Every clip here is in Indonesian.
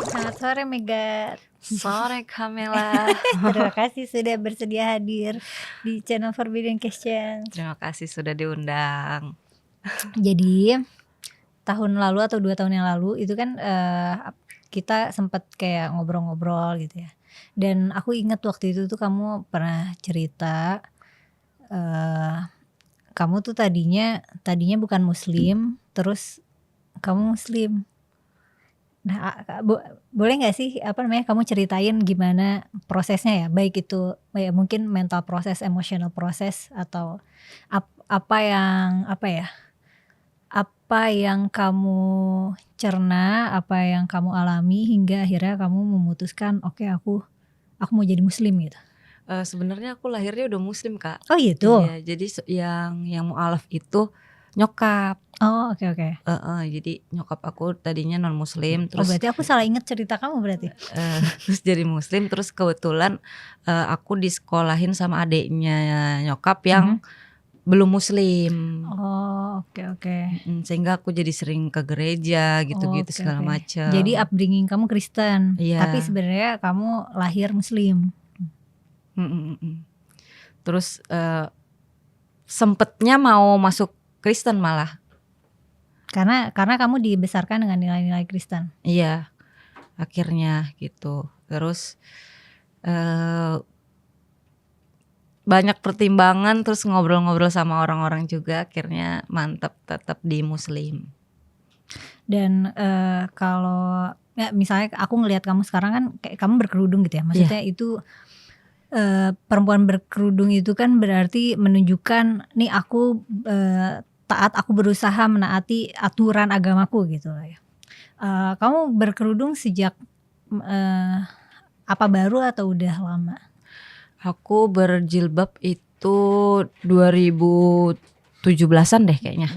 Selamat sore Mega. Sore Kamela. Terima kasih sudah bersedia hadir di channel Forbidden Question. Terima kasih sudah diundang. Jadi tahun lalu atau 2 tahun yang lalu itu kan kita sempat kayak ngobrol-ngobrol gitu ya. Dan aku ingat waktu itu tuh kamu pernah cerita kamu tuh tadinya bukan muslim, terus kamu muslim. Nah, boleh nggak sih kamu ceritain gimana prosesnya ya, baik itu ya mungkin mental proses, emotional proses atau apa yang kamu cerna, apa yang kamu alami hingga akhirnya kamu memutuskan oke, aku mau jadi muslim gitu. Sebenarnya aku lahirnya udah muslim, Kak. Oh gitu. Iya, jadi yang mualaf itu nyokap. Oh oke. Jadi nyokap aku tadinya non muslim, Oh terus berarti aku salah ingat cerita kamu berarti. terus jadi muslim, terus kebetulan aku disekolahin sama adiknya nyokap yang belum muslim. Oh oke. Sehingga aku jadi sering ke gereja gitu-gitu Oke. segala macam. Jadi upbringing kamu Kristen, Iya. tapi sebenarnya kamu lahir muslim. Terus sempetnya mau masuk Kristen malah. Karena kamu dibesarkan dengan nilai-nilai Kristen. Iya, akhirnya gitu. Terus banyak pertimbangan, terus ngobrol-ngobrol sama orang-orang juga, akhirnya mantap tetap di muslim. Dan kalau ya misalnya aku ngelihat kamu sekarang kan kayak kamu berkerudung gitu ya, maksudnya itu perempuan berkerudung itu kan berarti menunjukkan nih aku taat, aku berusaha menaati aturan agamaku gitu lah ya. Kamu berkerudung sejak apa baru atau udah lama? Aku berjilbab itu 2017-an deh kayaknya.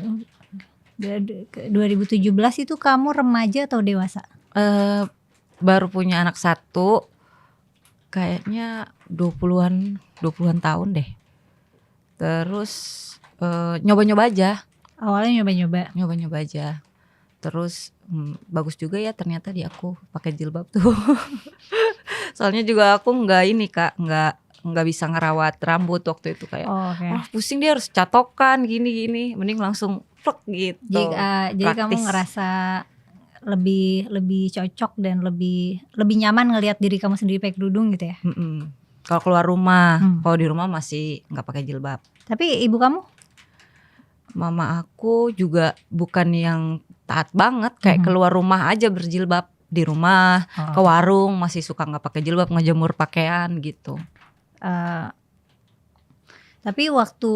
2017 itu kamu remaja atau dewasa? Baru punya anak satu, kayaknya 20-an tahun deh. Terus nyoba-nyoba aja. Awalnya nyoba-nyoba aja. Terus bagus juga ya ternyata di aku pakai jilbab tuh. Soalnya juga aku nggak bisa ngerawat rambut waktu itu kayak. Pusing, dia harus catokan gini, mending langsung plek gitu. Jadi kamu ngerasa lebih cocok dan lebih nyaman ngelihat diri kamu sendiri pakai kerudung gitu ya? Kalau keluar rumah, kalau di rumah masih nggak pakai jilbab. Tapi ibu kamu? Mama aku juga bukan yang taat banget, kayak keluar rumah aja berjilbab, di rumah, ke warung masih suka nggak pakai jilbab, ngejemur pakaian gitu. Tapi waktu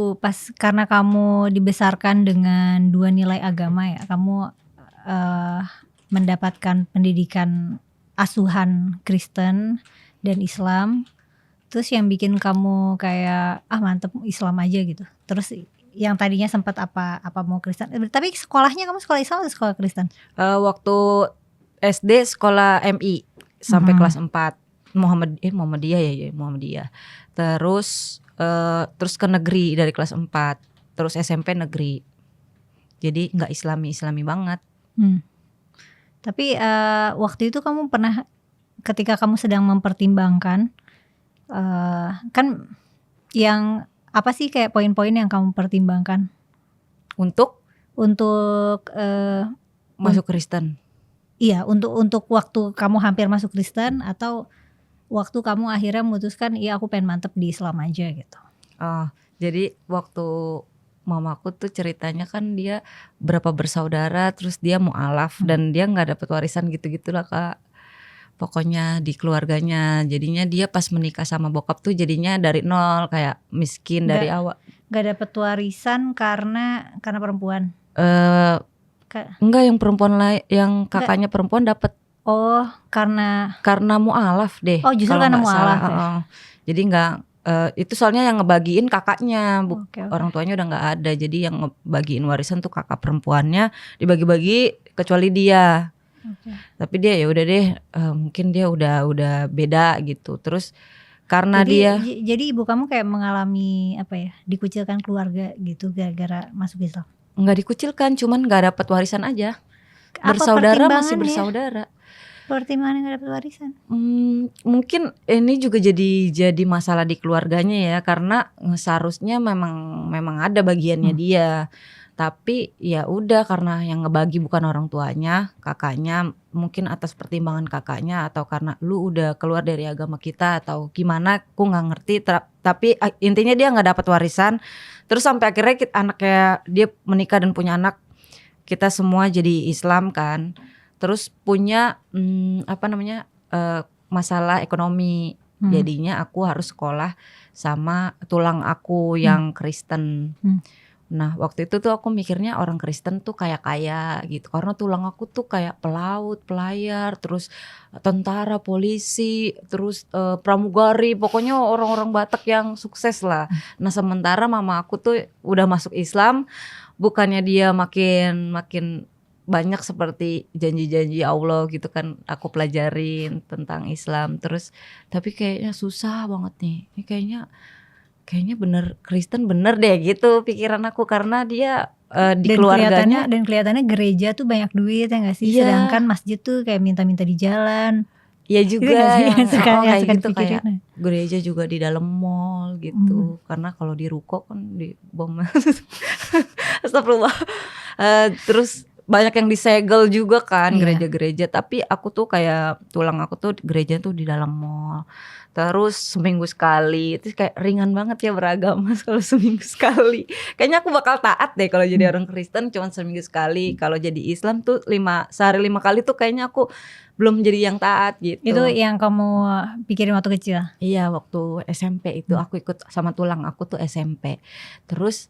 karena kamu dibesarkan dengan dua nilai agama ya, kamu mendapatkan pendidikan asuhan Kristen dan Islam, terus yang bikin kamu kayak mantep Islam aja gitu. Terus yang tadinya sempat apa mau Kristen, tapi sekolahnya kamu sekolah Islam atau sekolah Kristen? Waktu SD sekolah MI sampai kelas 4 Muhammadiyah. Terus ke negeri dari kelas 4, terus SMP negeri. Jadi nggak islami banget. Tapi waktu itu kamu pernah, ketika kamu sedang mempertimbangkan kan yang apa sih kayak poin-poin yang kamu pertimbangkan untuk masuk Kristen? Iya, untuk waktu kamu hampir masuk Kristen atau waktu kamu akhirnya memutuskan iya aku pengen mantep di Islam aja gitu. Jadi waktu mamaku tuh ceritanya kan dia berapa bersaudara, terus dia mualaf dan dia nggak dapet warisan gitu-gitulah Kak. Pokoknya di keluarganya, jadinya dia pas menikah sama bokap tuh jadinya dari nol, kayak miskin dari awal. Gak dapet warisan karena perempuan? Enggak, yang perempuan lain, yang kakaknya perempuan dapet. Karena mualaf deh. Justru karena mualaf ya? Jadi nggak, itu soalnya yang ngebagiin kakaknya, orang tuanya udah nggak ada, jadi yang ngebagiin warisan tuh kakak perempuannya, dibagi-bagi kecuali dia. Tapi dia ya udah deh, mungkin dia udah beda gitu. Terus karena jadi ibu kamu kayak mengalami dikucilkan keluarga gitu gara-gara masuk Islam? Nggak dikucilkan, cuman nggak dapet warisan aja. Apa Bersaudara masih pertimbangannya? bersaudara. Pertimbangan nggak dapat warisan. Mungkin ini juga jadi masalah di keluarganya ya, karena seharusnya memang ada bagiannya dia. Tapi ya udah, karena yang ngebagi bukan orang tuanya, kakaknya, mungkin atas pertimbangan kakaknya atau karena lu udah keluar dari agama kita atau gimana, aku nggak ngerti. Tapi intinya dia nggak dapat warisan. Terus sampai akhirnya anaknya dia menikah dan punya anak, kita semua jadi Islam kan. Terus punya masalah ekonomi. Jadinya aku harus sekolah sama tulang aku yang Kristen. Nah waktu itu tuh aku mikirnya orang Kristen tuh kaya gitu, karena tulang aku tuh kayak pelaut, pelayar, terus tentara, polisi, terus pramugari, pokoknya orang-orang Batak yang sukses lah. Nah sementara mama aku tuh udah masuk Islam, bukannya dia makin banyak seperti janji-janji Allah gitu kan, aku pelajarin tentang Islam. Terus tapi kayaknya susah banget nih, ini kayaknya bener Kristen bener deh gitu pikiran aku, karena dia di keluarganya dan kelihatannya gereja tuh banyak duit ya nggak sih, sedangkan masjid tuh kayak minta-minta di jalan. Ya juga yang suka gitu, dipikirin. kayak gereja juga di dalam mall gitu. Karena kalau di ruko kan di bom. Astagfirullah. Terus banyak yang disegel juga kan gereja-gereja. Tapi aku tuh kayak tulang aku tuh gereja tuh di dalam mall. Terus seminggu sekali, itu kayak ringan banget ya beragama kalau seminggu sekali. Kayaknya aku bakal taat deh kalau jadi orang Kristen cuma seminggu sekali. Kalau jadi Islam tuh sehari 5 kali tuh kayaknya aku belum jadi yang taat gitu. Itu yang kamu pikirin waktu kecil? Iya, waktu SMP itu aku ikut sama tulang aku tuh SMP. Terus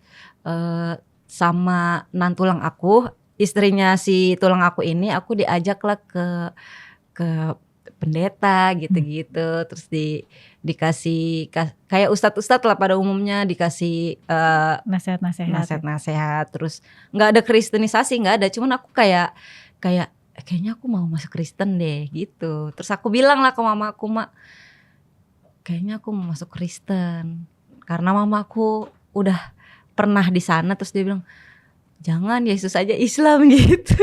sama tulang aku, istrinya si tulang aku ini, aku diajak lah ke pendeta gitu-gitu. Terus dikasih kayak ustadz-ustadz lah pada umumnya, dikasih nasihat-nasihat. Terus nggak ada kristenisasi, nggak ada. Cuman aku kayaknya aku mau masuk Kristen deh gitu. Terus aku bilang lah ke mama aku, Mak, kayaknya aku mau masuk Kristen. Karena mama aku udah pernah di sana. Terus dia bilang, jangan, Yesus aja Islam gitu.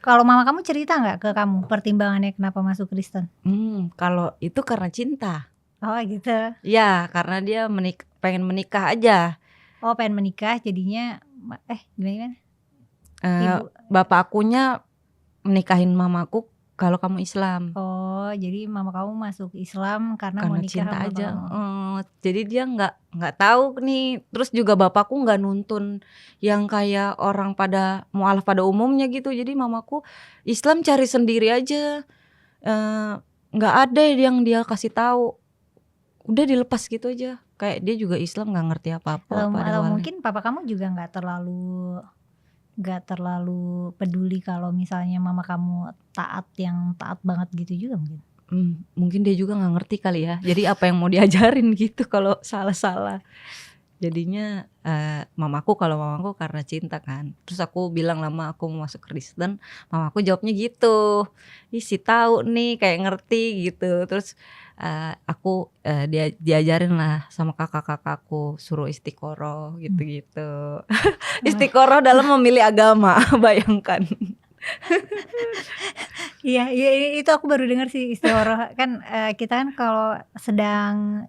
Kalau mama kamu cerita nggak ke kamu pertimbangannya kenapa masuk Kristen? Kalau itu karena cinta. Oh gitu. Ya, karena dia pengen menikah aja. Oh, pengen menikah, jadinya gimana? Bapak akunya menikahin mamaku kalau kamu Islam. Oh, jadi mama kamu masuk Islam karena mau nikah cinta sama aja. kamu. Jadi dia nggak tahu nih. Terus juga bapakku nggak nuntun yang kayak orang pada mualaf pada umumnya gitu. Jadi mamaku Islam cari sendiri aja. Nggak ada yang dia kasih tahu. Udah dilepas gitu aja. Kayak dia juga Islam nggak ngerti apa-apa. Atau mungkin papa kamu juga nggak terlalu peduli kalau misalnya mama kamu taat banget gitu juga mungkin. Mungkin dia juga nggak ngerti kali ya. Jadi apa yang mau diajarin gitu kalau salah-salah. Jadinya mamaku karena cinta kan. Terus aku bilang lama aku mau masuk Kristen, mamaku jawabnya gitu, si tahu nih kayak ngerti gitu. Terus aku diajarin lah sama kakak-kakakku, suruh istiqoroh gitu-gitu. Istiqoroh dalam memilih agama, bayangkan. Iya, itu aku baru dengar sih istiqoroh. Kan kita kan kalau sedang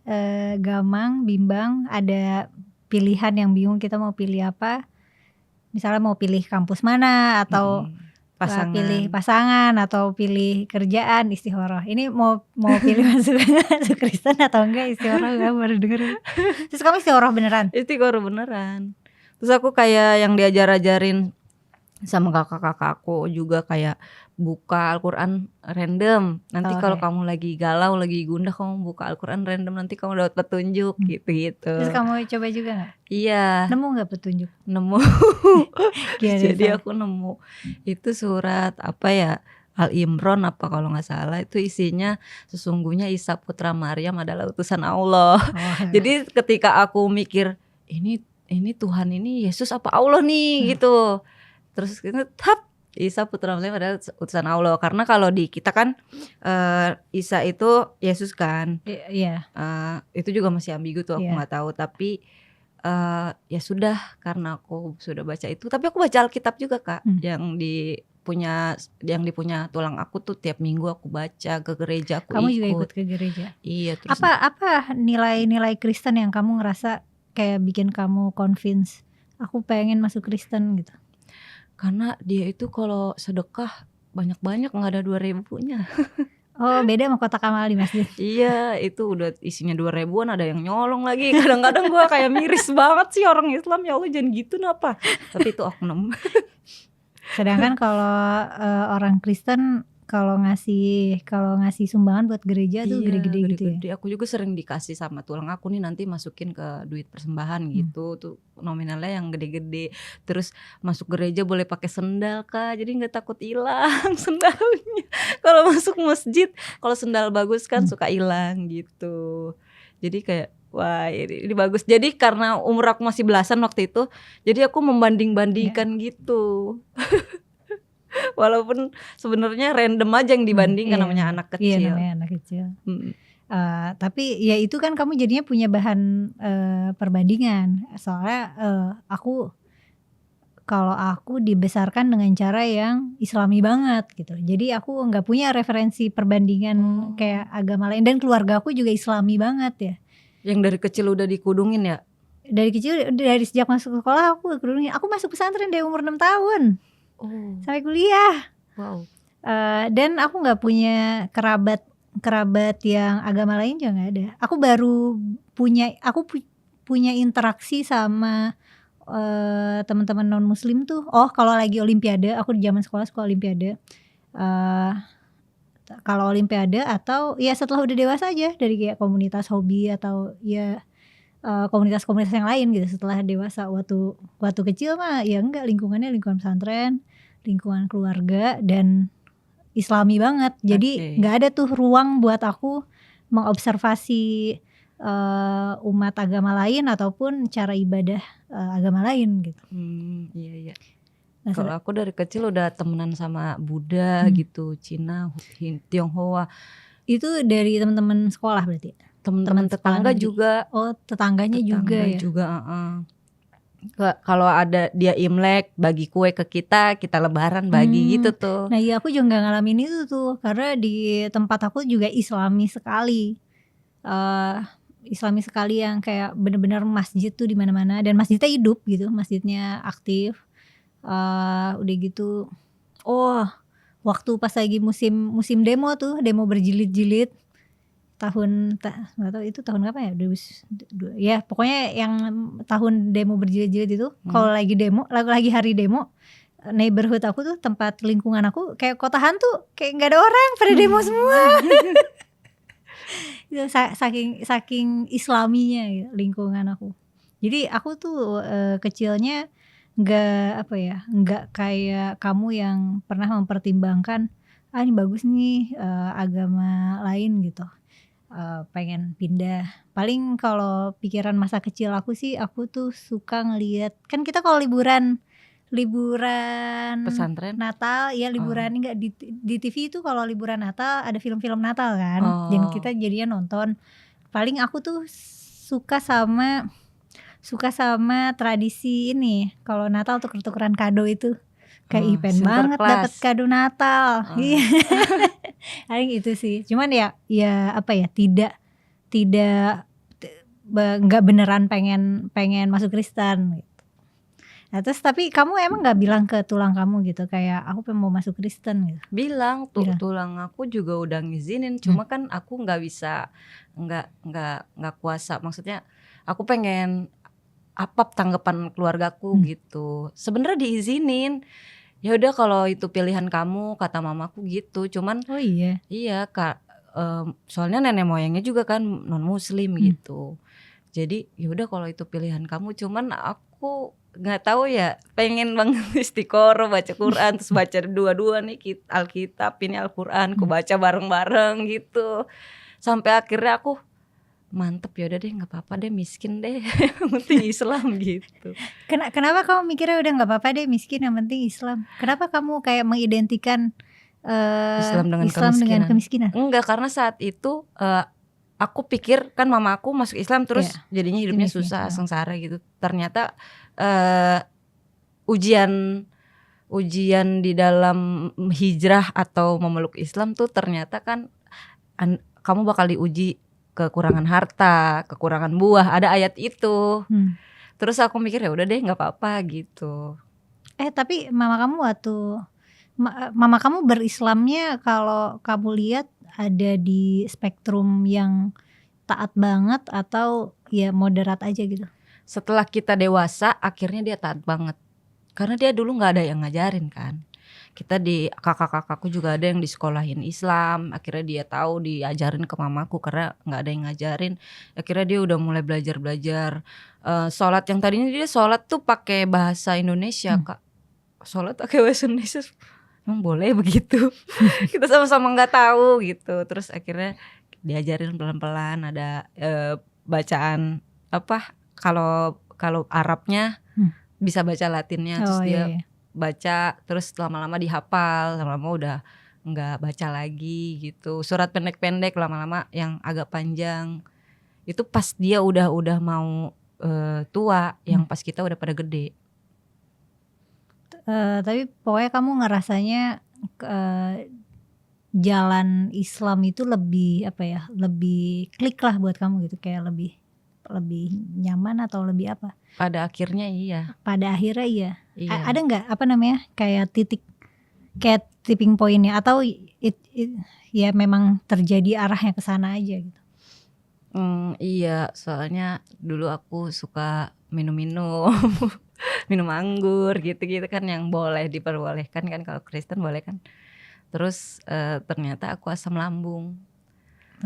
gamang, bimbang, ada pilihan yang bingung kita mau pilih apa. Misalnya mau pilih kampus mana atau pilih pasangan atau pilih kerjaan, istiqoroh. Ini mau pilih masuk Kristen atau enggak, istiqoroh. Kamu baru dengar. Terus kamu istiqoroh beneran? Istiqoroh beneran. Terus aku kayak yang diajarin sama kakak-kakakku juga kayak buka Al-Quran random. Nanti kalau kamu lagi galau, lagi gundah, kamu buka Al-Quran random, nanti kamu dapat petunjuk gitu-gitu. Terus kamu coba juga gak? Iya. Nemu gak petunjuk? Nemu. Jadi aku nemu itu surat apa ya, Al-Imran apa kalau gak salah. Itu isinya sesungguhnya Isa putra Maryam adalah utusan Allah. Jadi ketika aku mikir ini Tuhan ini Yesus apa Allah nih gitu. Terus itu Isa putra Maryam adalah utusan Allah. Karena kalau di kita kan Isa itu Yesus kan. Iya. Itu juga masih ambigu tuh, aku nggak tahu. Tapi ya sudah karena aku sudah baca itu. Tapi aku baca Alkitab juga Kak, yang dipunya tulang aku tuh tiap minggu aku baca, ke gereja aku Kamu juga ikut ikut. ke gereja. Iya, terus Apa nilai-nilai Kristen yang kamu ngerasa kayak bikin kamu convince aku pengen masuk Kristen gitu? karena dia itu kalau sedekah banyak-banyak nggak ada 2.000-nya. Oh, beda sama kotak amal di masjid. Iya, itu udah isinya 2.000-an, ada yang nyolong lagi. Kadang-kadang gua kayak miris banget sih orang Islam, ya Allah jangan gitu napa. Tapi itu oknum. Sedangkan kalau orang Kristen kalau ngasih sumbangan buat gereja tuh Iya, gede-gede gitu ya. gede-gede. Aku juga sering dikasih sama tulang aku nih, nanti masukin ke duit persembahan gitu. Tuh nominalnya yang gede-gede. Terus masuk gereja boleh pakai sendal Kak, jadi nggak takut hilang sendalnya. Kalau masuk masjid, kalau sendal bagus kan suka hilang gitu. Jadi kayak wah ini bagus. Jadi karena umur aku masih belasan waktu itu, jadi aku membanding-bandingkan gitu. Walaupun sebenarnya random aja yang dibandingkan, namanya anak kecil. Iya, namanya anak kecil. Tapi ya itu kan kamu jadinya punya bahan perbandingan. Soalnya kalau aku dibesarkan dengan cara yang Islami banget gitu. Jadi aku nggak punya referensi perbandingan kayak agama lain, dan keluarga aku juga Islami banget ya. Yang dari kecil udah dikudungin ya? Dari kecil, dari sejak masuk sekolah aku kudungin. Aku masuk pesantren dari umur 6 tahun. Sampai kuliah. Wow. Dan aku nggak punya kerabat yang agama lain juga nggak ada. Aku baru punya interaksi sama teman-teman non muslim tuh. Kalau lagi olimpiade, aku di zaman sekolah suka olimpiade. Kalau olimpiade atau ya setelah udah dewasa aja, dari kayak komunitas hobi atau ya komunitas-komunitas yang lain gitu setelah dewasa. Waktu kecil mah ya enggak, lingkungannya lingkungan pesantren, lingkungan keluarga dan Islami banget. Jadi nggak ada tuh ruang buat aku mengobservasi umat agama lain ataupun cara ibadah agama lain gitu. Iya. Nah, kalau aku dari kecil udah temenan sama Buddha gitu, Cina, Tionghoa. Itu dari teman-teman sekolah berarti? Teman-teman tetangga juga. Oh, tetangganya juga ya. Kalau ada dia Imlek bagi kue ke kita Lebaran bagi gitu tuh. Nah iya, aku juga gak ngalamin itu tuh, karena di tempat aku juga Islami sekali. Islami sekali yang kayak bener-bener masjid tuh di mana-mana, dan masjidnya hidup gitu, masjidnya aktif. Udah gitu, waktu pas lagi musim demo tuh, demo berjilid-jilid nggak tahu itu tahun apa ya, 2002 ya, pokoknya yang tahun demo berjilid-jilid itu. Kalau lagi demo, lagi hari demo, neighborhood aku tuh, tempat lingkungan aku kayak kota hantu, kayak nggak ada orang, pada demo semua. saking Islaminya ya, lingkungan aku. Jadi aku tuh kecilnya nggak kayak kamu yang pernah mempertimbangkan ini bagus nih agama lain gitu. Pengen pindah. Paling kalau pikiran masa kecil aku sih, aku tuh suka ngelihat, kan kita kalau liburan pesantren Natal ya, liburan enggak di TV itu, kalau liburan Natal ada film-film Natal kan. Dan kita jadinya nonton. Paling aku tuh suka sama tradisi ini. Kalau Natal tuh tuker-tukeran kado itu. Kayak event banget dapat kado Natal. Iya. Paling itu sih. Cuman ya apa ya, nggak beneran pengen masuk Kristen gitu. Nah terus, tapi kamu emang nggak bilang ke tulang kamu gitu kayak aku mau masuk Kristen gitu? Bilang tuh, tulang aku juga udah ngizinin. Cuma kan aku nggak bisa, nggak kuasa. Maksudnya aku pengen apa tanggapan keluargaku gitu. Sebenarnya diizinin. Ya udah kalau itu pilihan kamu, kata mamaku gitu. Cuman iya Kak, soalnya nenek moyangnya juga kan non muslim gitu. Jadi ya udah kalau itu pilihan kamu. Cuman aku nggak tahu ya, pengen banget istiqoroh baca Quran, terus baca dua-dua nih, Alkitab ini Al-Quran, aku baca bareng-bareng gitu. Sampai akhirnya aku mantep, ya udah deh nggak apa-apa deh, miskin deh, yang penting Islam gitu. Kenapa kamu mikirnya udah nggak apa-apa deh miskin, yang penting Islam? Kenapa kamu kayak mengidentikan Islam dengan kemiskinan? Enggak, karena saat itu aku pikir kan mama aku masuk Islam terus jadinya hidupnya Ini sih, susah, sengsara gitu. Ternyata ujian di dalam hijrah atau memeluk Islam tuh ternyata kan kamu bakal diuji kekurangan harta, kekurangan buah, ada ayat itu. Terus aku mikir ya udah deh nggak apa-apa gitu. Tapi mama kamu berislamnya kalau kamu lihat ada di spektrum yang taat banget atau ya moderat aja gitu? Setelah kita dewasa akhirnya dia taat banget. Karena dia dulu nggak ada yang ngajarin kan. Kita kakak-kakakku juga ada yang disekolahin Islam. Akhirnya dia tahu diajarin ke mamaku karena nggak ada yang ngajarin. Akhirnya dia udah mulai belajar. Sholat yang tadinya dia sholat tuh pakai bahasa Indonesia kak. Sholat pakai bahasa Indonesia. Emang boleh begitu? Kita sama-sama nggak tahu gitu. Terus akhirnya diajarin pelan-pelan ada bacaan apa? Kalau Arabnya bisa baca Latinnya, terus dia baca, terus lama-lama dihafal, lama-lama udah nggak baca lagi gitu. Surat pendek-pendek lama-lama yang agak panjang. Itu pas dia udah mau tua, yang pas kita udah pada gede. Tapi pokoknya kamu ngerasanya jalan Islam itu lebih lebih klik lah buat kamu gitu, kayak lebih nyaman atau lebih apa? Pada akhirnya iya. Pada akhirnya iya. Iya. Ada nggak kayak tipping pointnya atau ya memang terjadi arahnya ke sana aja gitu? Iya, soalnya dulu aku suka minum anggur gitu-gitu kan yang diperbolehkan kan, kalau Kristen boleh kan. Terus ternyata aku asam lambung.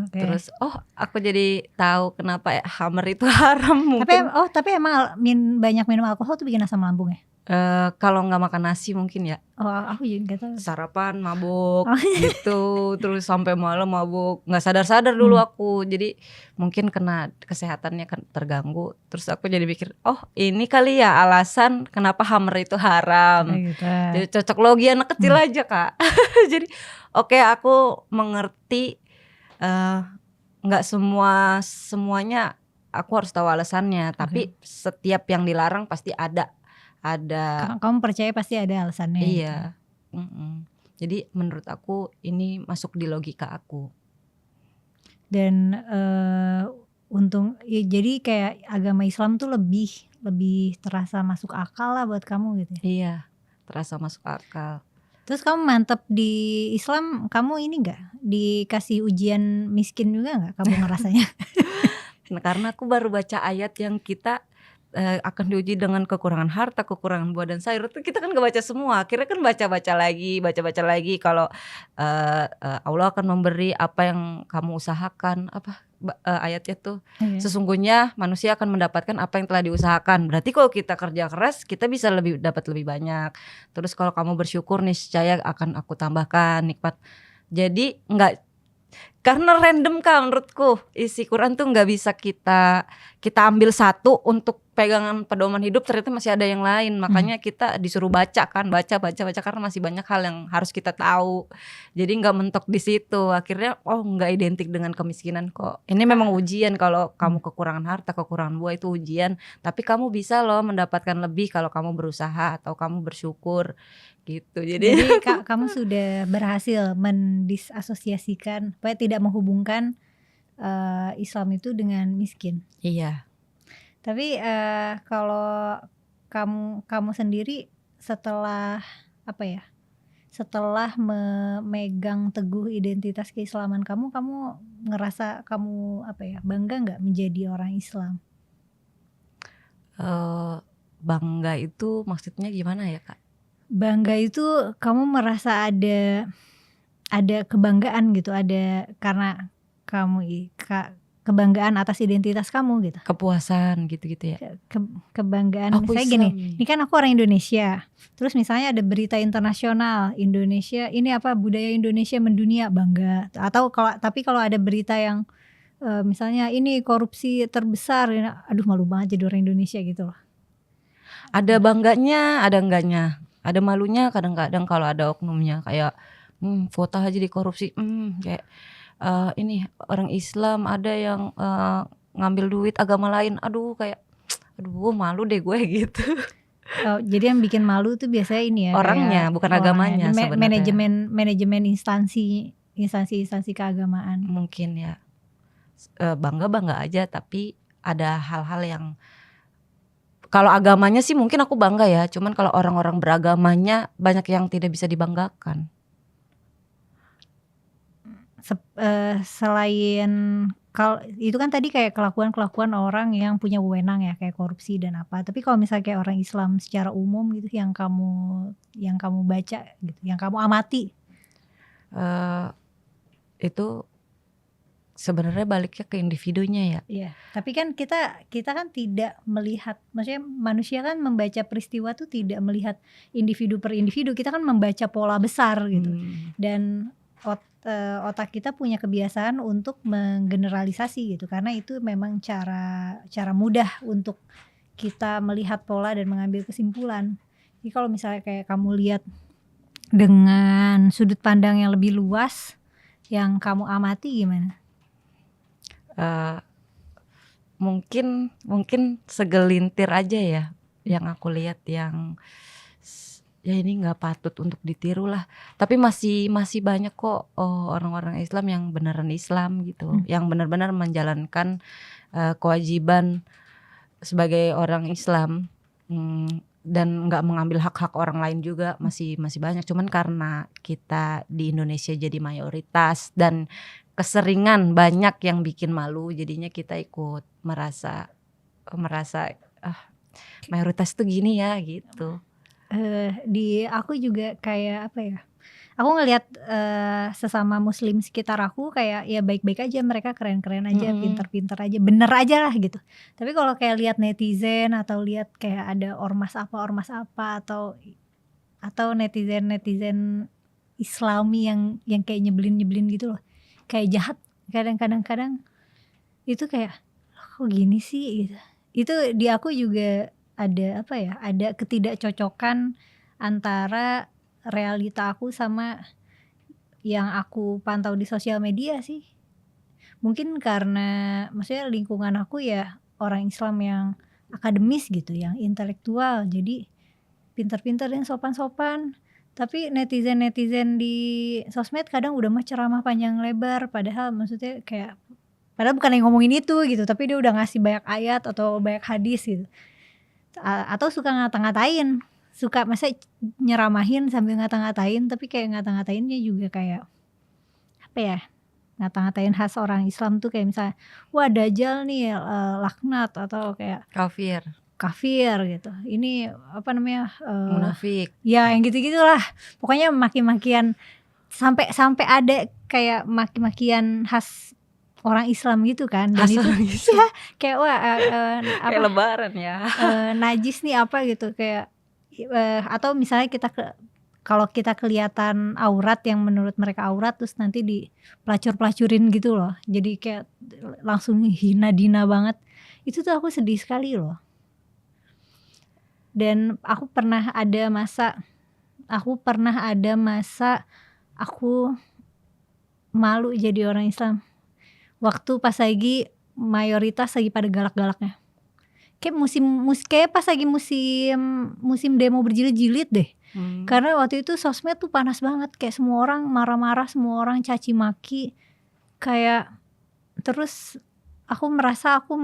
Terus aku jadi tahu kenapa Hammer itu haram mungkin. Tapi emang banyak minum alkohol tuh bikin asam lambung ya? Kalau nggak makan nasi mungkin ya. Aku juga nggak tahu. Sarapan mabuk gitu, terus sampai malam mabuk, nggak sadar dulu aku. Jadi mungkin kena kesehatannya kan terganggu. Terus aku jadi pikir, ini kali ya alasan kenapa Hammer itu haram. Gitu. Jadi cocok logi anak kecil aja kak. Jadi aku mengerti. Nggak semuanya aku harus tahu alasannya, tapi setiap yang dilarang pasti ada. Kamu percaya pasti ada alasannya. Iya. Gitu. Jadi menurut aku ini masuk di logika aku. Dan untung ya, jadi kayak agama Islam tuh lebih terasa masuk akal lah buat kamu gitu ya. Iya, terasa masuk akal. Terus kamu mantep di Islam, kamu ini nggak dikasih ujian miskin juga nggak kamu ngerasanya? Karena aku baru baca ayat yang kita akan diuji dengan kekurangan harta, kekurangan buah dan sayur. Itu kita kan gak baca semua. Akhirnya kan baca-baca lagi kalau Allah akan memberi apa yang kamu usahakan. Ayatnya tuh sesungguhnya manusia akan mendapatkan apa yang telah diusahakan. Berarti kalau kita kerja keras kita bisa dapat lebih banyak. Terus kalau kamu bersyukur niscaya akan aku tambahkan nikmat. Jadi karena random kan menurutku isi Quran tuh nggak bisa kita ambil satu untuk pegangan pedoman hidup, ternyata masih ada yang lain. Makanya kita disuruh baca karena masih banyak hal yang harus kita tahu. Jadi nggak mentok di situ. Akhirnya nggak identik dengan kemiskinan kok. Ini memang ujian, kalau kamu kekurangan harta, kekurangan buah itu ujian. Tapi kamu bisa loh mendapatkan lebih kalau kamu berusaha atau kamu bersyukur. Gitu. Jadi kamu sudah berhasil mendisasosiasikan, tidak menghubungkan Islam itu dengan miskin. Iya. Tapi kalau kamu sendiri setelah setelah memegang teguh identitas keislaman kamu ngerasa kamu bangga nggak menjadi orang Islam? Bangga itu maksudnya gimana ya kak? Bangga itu kamu merasa ada kebanggaan gitu, ada karena kamu kebanggaan atas identitas kamu gitu. Kepuasan gitu-gitu ya. Kebanggaan misalnya gini, ini kan aku orang Indonesia. Terus misalnya ada berita internasional Indonesia, ini budaya Indonesia mendunia, bangga. Tapi kalau ada berita yang misalnya ini korupsi terbesar, aduh malu banget jadi orang Indonesia gitu loh. Ada bangganya, ada enggaknya. Ada malunya kadang-kadang kalau ada oknumnya kayak foto aja dikorupsi, kayak ini orang Islam, ada yang ngambil duit agama lain. Aduh kayak aduh malu deh gue gitu. Jadi yang bikin malu tuh biasanya ini ya, Orangnya kayak bukan orangnya, agamanya sebenarnya. manajemen instansi keagamaan. Mungkin ya bangga aja, tapi ada hal-hal yang kalau agamanya sih mungkin aku bangga ya, cuman kalau orang-orang beragamanya banyak yang tidak bisa dibanggakan. Selain kalau itu kan tadi kayak kelakuan orang yang punya wewenang ya, kayak korupsi dan apa. Tapi kalau misalnya kayak orang Islam secara umum gitu yang kamu baca gitu, yang kamu amati. Itu sebenarnya baliknya ke individunya ya. Iya, tapi kan kita kan tidak melihat, maksudnya manusia kan membaca peristiwa tuh tidak melihat individu per individu, kita kan membaca pola besar gitu. Dan otak kita punya kebiasaan untuk menggeneralisasi gitu, karena itu memang cara mudah untuk kita melihat pola dan mengambil kesimpulan. Jadi kalau misalnya kayak kamu lihat dengan sudut pandang yang lebih luas, yang kamu amati gimana? Mungkin segelintir aja ya yang aku lihat yang ya ini nggak patut untuk ditiru lah. Tapi masih banyak kok orang-orang Islam yang beneran Islam gitu, yang benar-benar menjalankan kewajiban sebagai orang Islam, dan nggak mengambil hak-hak orang lain juga, masih banyak. Cuman karena kita di Indonesia jadi mayoritas dan keseringan banyak yang bikin malu, jadinya kita ikut merasa mayoritas tuh gini ya gitu. Di aku juga kayak apa ya, aku ngelihat sesama muslim sekitar aku kayak ya baik-baik aja, mereka keren-keren aja, pinter-pinter aja, bener aja lah gitu. Tapi kalau kayak lihat netizen atau lihat kayak ada ormas apa atau netizen Islami yang kayak nyebelin gitu loh, kayak jahat kadang-kadang itu kayak kok gini sih gitu. Itu di aku juga ada apa ya, ada ketidakcocokan antara realita aku sama yang aku pantau di sosial media sih. Mungkin karena maksudnya lingkungan aku ya orang Islam yang akademis gitu, yang intelektual, jadi pintar-pintar dan sopan-sopan. Tapi netizen di sosmed kadang udah mah ceramah panjang lebar, padahal maksudnya kayak padahal bukan yang ngomongin itu gitu, tapi dia udah ngasih banyak ayat atau banyak hadis gitu. Atau suka ngata-ngatain, suka masa nyeramahin sambil ngata-ngatain, tapi kayak ngata-ngatainnya juga kayak apa ya, ngata-ngatain khas orang Islam tuh kayak misalnya wah Dajjal nih laknat, atau kayak kafir gitu, ini apa namanya, munafik. Ya yang gitu-gitulah. Pokoknya maki-makian sampai ada kayak maki-makian khas orang Islam gitu kan. Dan Khas itu orang Islam. ya kayak wah Kayak lebaran ya. Najis nih apa gitu, kayak atau misalnya kalau kita kelihatan aurat yang menurut mereka aurat, terus nanti dipelacur-pelacurin gitu loh. Jadi kayak langsung hina-dina banget. Itu tuh aku sedih sekali loh. Dan aku pernah ada masa aku malu jadi orang Islam. Waktu pas lagi mayoritas lagi pada galak-galaknya. Kayak pas lagi musim demo berjilid-jilid deh. Karena waktu itu sosmed tuh panas banget, kayak semua orang marah-marah, semua orang caci maki. Kayak terus aku merasa aku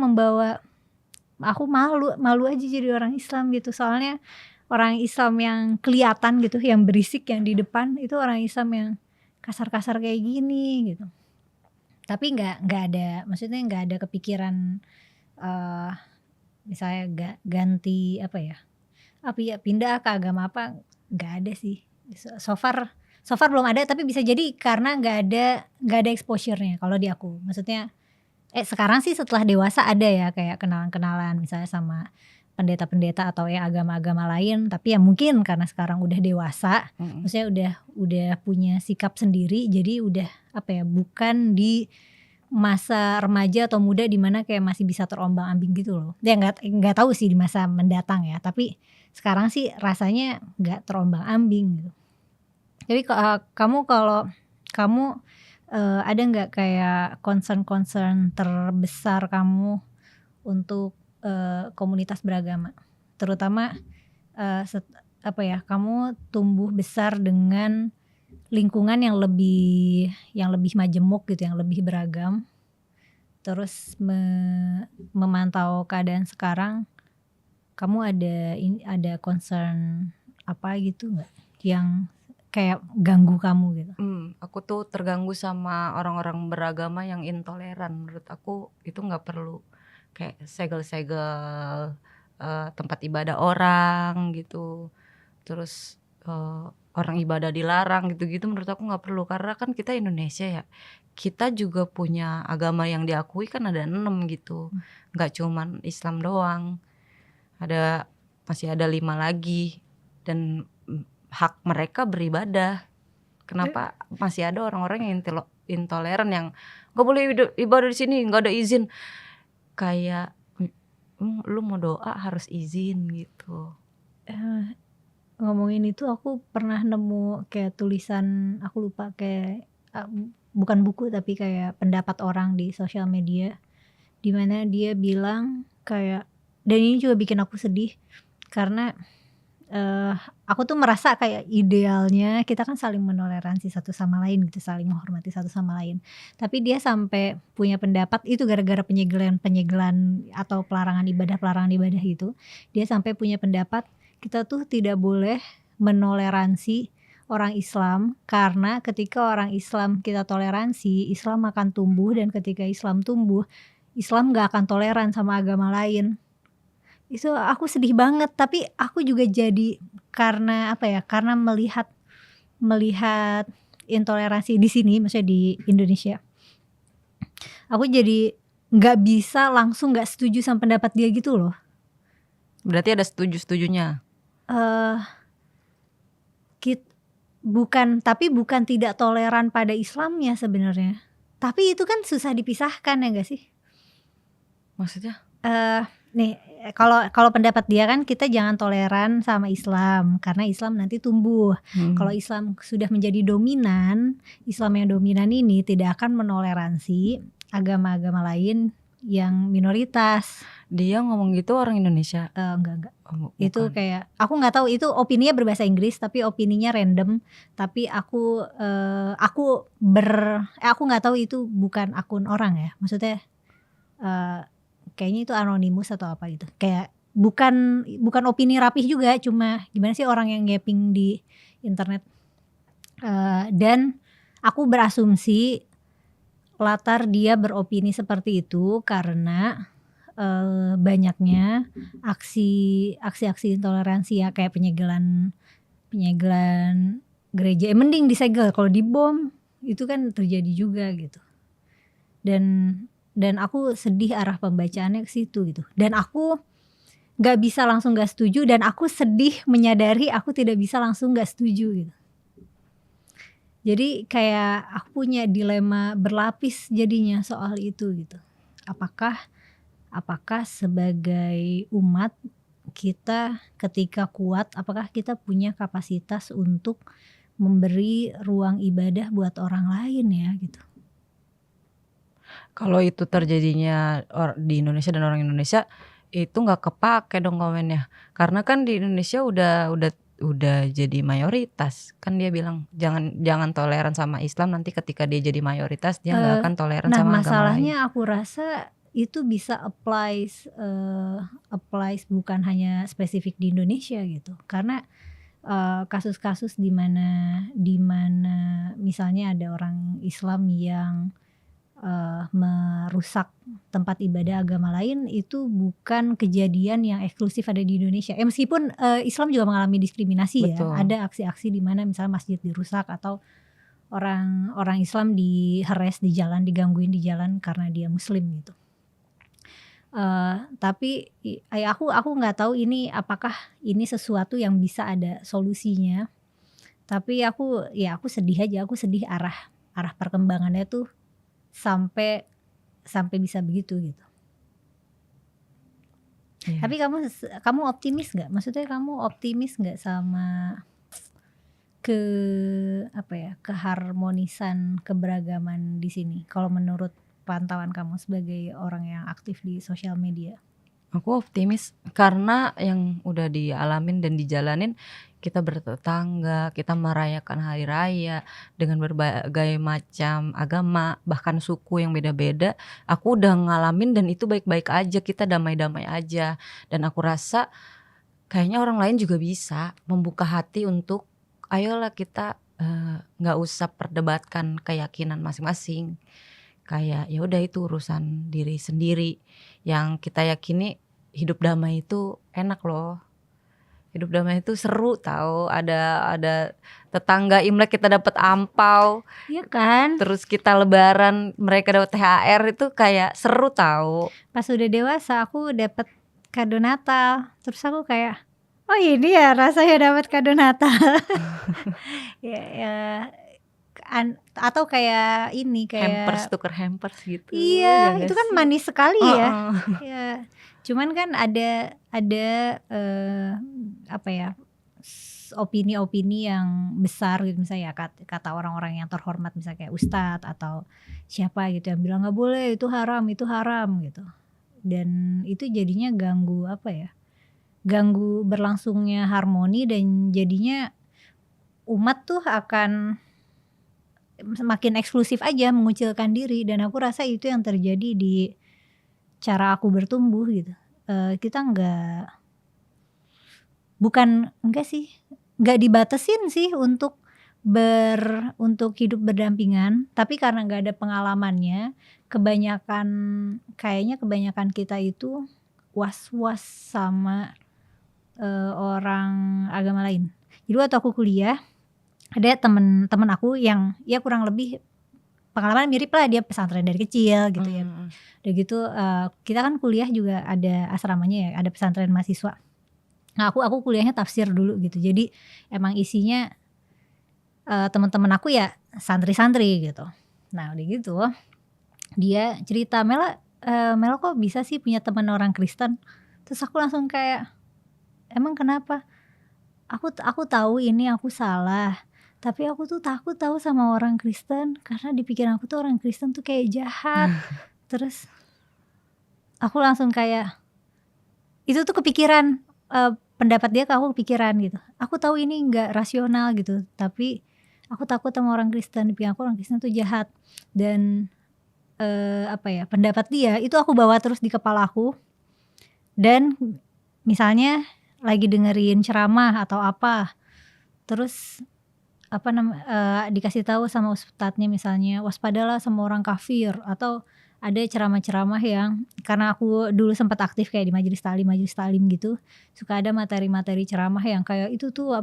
malu aja jadi orang Islam gitu. Soalnya orang Islam yang kelihatan gitu, yang berisik, yang di depan itu orang Islam yang kasar-kasar kayak gini gitu. Tapi nggak ada, maksudnya nggak ada kepikiran misalnya ganti apa ya pindah ke agama apa, nggak ada sih. So far belum ada, tapi bisa jadi karena nggak ada exposure-nya kalau di aku. Maksudnya sekarang sih setelah dewasa ada ya kayak kenalan-kenalan misalnya sama pendeta-pendeta atau ya agama-agama lain, tapi ya mungkin karena sekarang udah dewasa, maksudnya udah punya sikap sendiri, jadi udah apa ya, bukan di masa remaja atau muda di mana kayak masih bisa terombang-ambing gitu loh. Ya nggak tahu sih di masa mendatang ya, tapi sekarang sih rasanya nggak terombang-ambing gitu. Jadi kalau kamu ada nggak kayak concern-concern terbesar kamu untuk komunitas beragama, terutama kamu tumbuh besar dengan lingkungan yang lebih majemuk gitu, yang lebih beragam, terus memantau keadaan sekarang, kamu ada concern apa gitu nggak yang kayak ganggu kamu gitu? Aku tuh terganggu sama orang-orang beragama yang intoleran. Menurut aku itu nggak perlu kayak segel-segel tempat ibadah orang gitu. Terus orang ibadah dilarang gitu-gitu, menurut aku nggak perlu, karena kan kita Indonesia ya. Kita juga punya agama yang diakui kan ada 6 gitu. Nggak cuman Islam doang. Masih ada 5 lagi, dan hak mereka beribadah. Kenapa masih ada orang-orang yang intoleran yang nggak boleh ibadah di sini, nggak ada izin. Kayak lu mau doa harus izin gitu. Ngomongin itu, aku pernah nemu kayak tulisan, aku lupa, kayak bukan buku tapi kayak pendapat orang di sosial media, dimana dia bilang kayak, dan ini juga bikin aku sedih karena aku tuh merasa kayak idealnya kita kan saling menoleransi satu sama lain gitu, saling menghormati satu sama lain. Tapi dia sampai punya pendapat itu gara-gara penyegelan atau pelarangan ibadah gitu. Dia sampai punya pendapat kita tuh tidak boleh menoleransi orang Islam, karena ketika orang Islam kita toleransi, Islam akan tumbuh, dan ketika Islam tumbuh, Islam gak akan toleran sama agama lain. Itu aku sedih banget, tapi aku juga jadi karena melihat intoleransi di sini, maksudnya di Indonesia, aku jadi nggak bisa langsung nggak setuju sama pendapat dia gitu loh. Berarti ada setujunya. Bukan tidak toleran pada Islamnya sebenarnya, tapi itu kan susah dipisahkan, ya nggak sih? Maksudnya? Nih, kalau pendapat dia kan kita jangan toleran sama Islam karena Islam nanti tumbuh. Kalau Islam sudah menjadi dominan, Islam yang dominan ini tidak akan menoleransi agama-agama lain yang minoritas. Dia ngomong gitu orang Indonesia? Enggak. Bukan. Itu kayak, aku nggak tahu itu opininya berbahasa Inggris tapi opininya random. Tapi aku nggak tahu itu bukan akun orang ya, maksudnya kayaknya itu anonimus atau apa gitu. Kayak bukan opini rapih juga, cuma gimana sih orang yang gaping di internet. Dan aku berasumsi latar dia beropini seperti itu karena banyaknya aksi intoleransi ya, kayak penyegelan gereja. Mending disegel, kalau dibom itu kan terjadi juga gitu. Dan aku sedih arah pembacaannya ke situ gitu. Dan aku gak bisa langsung gak setuju, dan aku sedih menyadari aku tidak bisa langsung gak setuju gitu. Jadi kayak aku punya dilema berlapis jadinya soal itu gitu. Apakah sebagai umat kita ketika kuat, apakah kita punya kapasitas untuk memberi ruang ibadah buat orang lain ya gitu. Kalau itu terjadinya di Indonesia dan orang Indonesia, itu nggak kepake dong komennya. Karena kan di Indonesia udah jadi mayoritas. Kan dia bilang jangan toleran sama Islam, nanti ketika dia jadi mayoritas dia nggak akan toleran sama agama lain. Nah, masalahnya aku rasa itu bisa applies bukan hanya spesifik di Indonesia gitu. Karena kasus-kasus di mana misalnya ada orang Islam yang merusak tempat ibadah agama lain, itu bukan kejadian yang eksklusif ada di Indonesia. Meskipun Islam juga mengalami diskriminasi. Betul. Ya, ada aksi-aksi di mana misalnya masjid dirusak atau orang Islam diheres di jalan, digangguin di jalan karena dia Muslim gitu. Tapi aku nggak tahu ini apakah ini sesuatu yang bisa ada solusinya. Tapi aku sedih aja, aku sedih arah perkembangannya tuh sampai bisa begitu gitu. Yeah. Tapi kamu optimis nggak? Maksudnya kamu optimis nggak sama ke apa ya, keharmonisan keberagaman di sini? Kalau menurut pantauan kamu sebagai orang yang aktif di sosial media? Aku optimis karena yang udah dialamin dan dijalanin, kita bertetangga, kita merayakan hari raya dengan berbagai macam agama, bahkan suku yang beda-beda. Aku udah ngalamin dan itu baik-baik aja, kita damai-damai aja. Dan aku rasa kayaknya orang lain juga bisa membuka hati untuk ayolah kita nggak usah perdebatkan keyakinan masing-masing. Kayak ya udah itu urusan diri sendiri. Yang kita yakini hidup damai itu enak loh. Hidup damai itu seru tahu. Ada tetangga Imlek kita dapat ampau, Iya kan? terus kita lebaran mereka dapat THR itu kayak seru tahu. Pas udah dewasa aku dapat kado Natal. Terus aku kayak, oh ini ya rasanya dapat kado Natal. ya, atau kayak ini Hampers, kayak tuker hampers gitu. iya, ya itu gak kan sih? manis sekali ya. Heeh. Ya, cuman kan ada apa ya, opini-opini yang besar gitu, misalnya ya kata orang-orang yang terhormat misalnya kayak ustadz atau siapa gitu yang bilang nggak boleh, itu haram gitu. Dan itu jadinya ganggu apa ya, ganggu berlangsungnya harmoni dan jadinya umat tuh akan semakin eksklusif aja, mengucilkan diri. Dan aku rasa itu yang terjadi di cara aku bertumbuh gitu. Kita nggak dibatasin sih untuk untuk hidup berdampingan, tapi karena nggak ada pengalamannya, kayaknya kebanyakan kita itu was-was sama orang agama lain. Jadi waktu aku kuliah, ada temen aku yang ya kurang lebih pengalaman mirip lah, dia pesantren dari kecil gitu ya. Udah gitu kita kan kuliah juga ada asramanya ya, ada pesantren mahasiswa. Nah aku kuliahnya tafsir dulu gitu, jadi emang isinya teman-teman aku ya santri-santri gitu. Nah udah gitu dia cerita, Mela kok bisa sih punya teman orang Kristen? Terus aku langsung kayak, emang kenapa? Aku tahu ini aku salah, tapi aku tuh takut tahu sama orang Kristen karena di pikiran aku tuh orang Kristen tuh kayak jahat. Terus aku langsung kayak, itu tuh kepikiran, pendapat dia ke aku kepikiran gitu. Aku tahu ini nggak rasional gitu, tapi aku takut sama orang Kristen, di pikiran aku orang Kristen tuh jahat. Dan apa ya, pendapat dia itu aku bawa terus di kepala aku. Dan misalnya lagi dengerin ceramah atau apa, terus dikasih tahu sama ustadznya misalnya waspadalah sama orang kafir, atau ada ceramah-ceramah yang karena aku dulu sempat aktif kayak di majelis taklim gitu, suka ada materi-materi ceramah yang kayak itu tuh